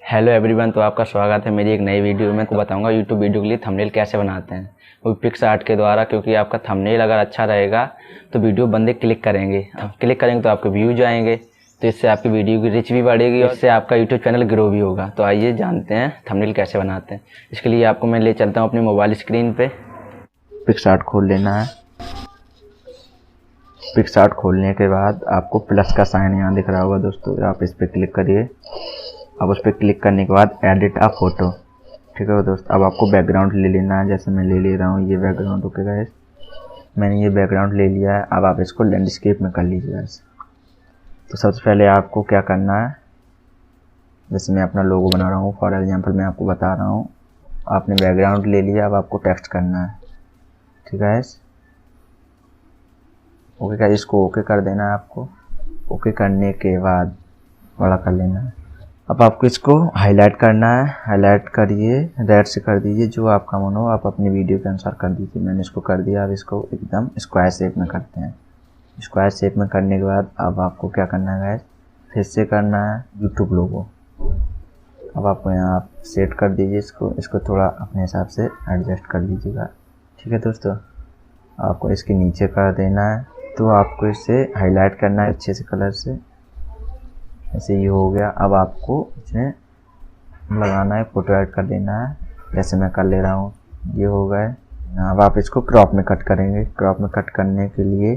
Hello everyone, तो आपका स्वागत है मेरी एक नई वीडियो में। तो बताऊंगा यूट्यूब वीडियो के लिए थंबनेल कैसे बनाते हैं, वो पिक्सआर्ट के द्वारा। क्योंकि आपका थंबनेल अगर अच्छा रहेगा तो वीडियो बंदे क्लिक करेंगे तो आपके व्यूज आएंगे, तो इससे आपकी वीडियो की रीच भी बढ़ेगी और इससे आपका यूट्यूब चैनल ग्रो भी होगा। तो आइए जानते हैं थंबनेल कैसे बनाते हैं। इसके लिए आपको मैं ले चलता हूँ अपनी मोबाइल स्क्रीन पे। पिक्सआर्ट खोल लेना है। पिक्सआर्ट खोलने के बाद आपको प्लस का साइन यहाँ दिख रहा होगा दोस्तों, आप इस पर क्लिक करिए। अब उस पर क्लिक करने के बाद एडिट अ फोटो, ठीक है दोस्त। अब आपको बैकग्राउंड ले लेना है, जैसे मैं ले रहा हूँ ये बैकग्राउंड। ओके गाइस, मैंने ये बैकग्राउंड ले लिया है। अब आप इसको लैंडस्केप में कर लीजिए गाइस। तो सबसे पहले आपको क्या करना है, जैसे मैं अपना लोगो बना रहा हूँ फॉर एग्जांपल, मैं आपको बता रहा हूँ। आपने बैकग्राउंड ले लिया, अब आपको टेक्स्ट करना है, ठीक है गाइस। ओके गाइस, इसको ओके कर देना है आपको। ओके करने के बाद बड़ा कर लेना है। अब आपको इसको हाईलाइट करना है, हाईलाइट करिए, रेड से कर दीजिए, जो आपका मन हो आप अपनी वीडियो के अनुसार कर दीजिए। मैंने इसको कर दिया। अब इसको एकदम स्क्वायर शेप में करते हैं। स्क्वायर शेप में करने के बाद अब आपको क्या करना है, फिर से करना है यूट्यूब लोगो। अब आपको यहाँ आप सेट कर दीजिए इसको थोड़ा अपने हिसाब से एडजस्ट कर लीजिएगा, ठीक है दोस्तों। आपको इसके नीचे कर देना है, तो आपको इसे हाईलाइट करना है अच्छे से कलर से। ऐसे ये हो गया। अब आपको इसमें लगाना है, फोटो ऐड कर देना है, जैसे मैं कर ले रहा हूँ। ये हो गए। अब आप इसको क्रॉप में कट करेंगे। क्रॉप में कट करने के लिए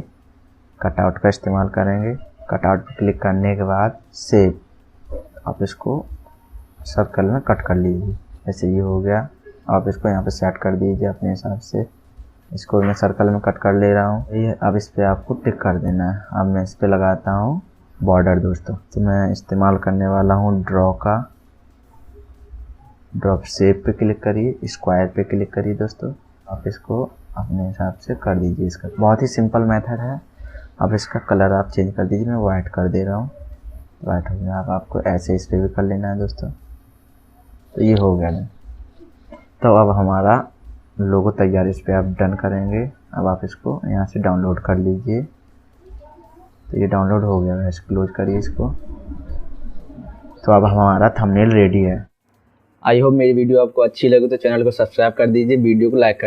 कटआउट का इस्तेमाल करेंगे। कटआउट पर क्लिक करने के बाद सेव, आप इसको सर्कल में कट कर लीजिए। ऐसे ये हो गया। आप इसको यहाँ पे सेट कर दीजिए अपने हिसाब से। इसको मैं सर्कल में कट कर ले रहा हूँ। ये अब इस पर आपको टिक कर देना है। अब मैं इस पर लगाता हूँ बॉर्डर दोस्तों। तो मैं इस्तेमाल करने वाला हूँ ड्रॉ का। ड्रॉप शेप पे क्लिक करिए, स्क्वायर पे क्लिक करिए दोस्तों। आप इसको अपने हिसाब से कर दीजिए। इसका बहुत ही सिंपल मेथड है। अब इसका कलर आप चेंज कर दीजिए, मैं वाइट कर दे रहा हूँ। वाइट हो गया। अब आपको ऐसे इस पर भी कर लेना है दोस्तों। तो ये हो गया। तो अब हमारा लोगो तैयार, इस पर आप डन करेंगे। अब आप इसको यहाँ से डाउनलोड कर लीजिए। तो ये डाउनलोड हो गया है। क्लोज करिए इसको। तो अब हमारा थंबनेल रेडी है। आई होप मेरी वीडियो आपको अच्छी लगे तो चैनल को सब्सक्राइब कर दीजिए, वीडियो को लाइक कर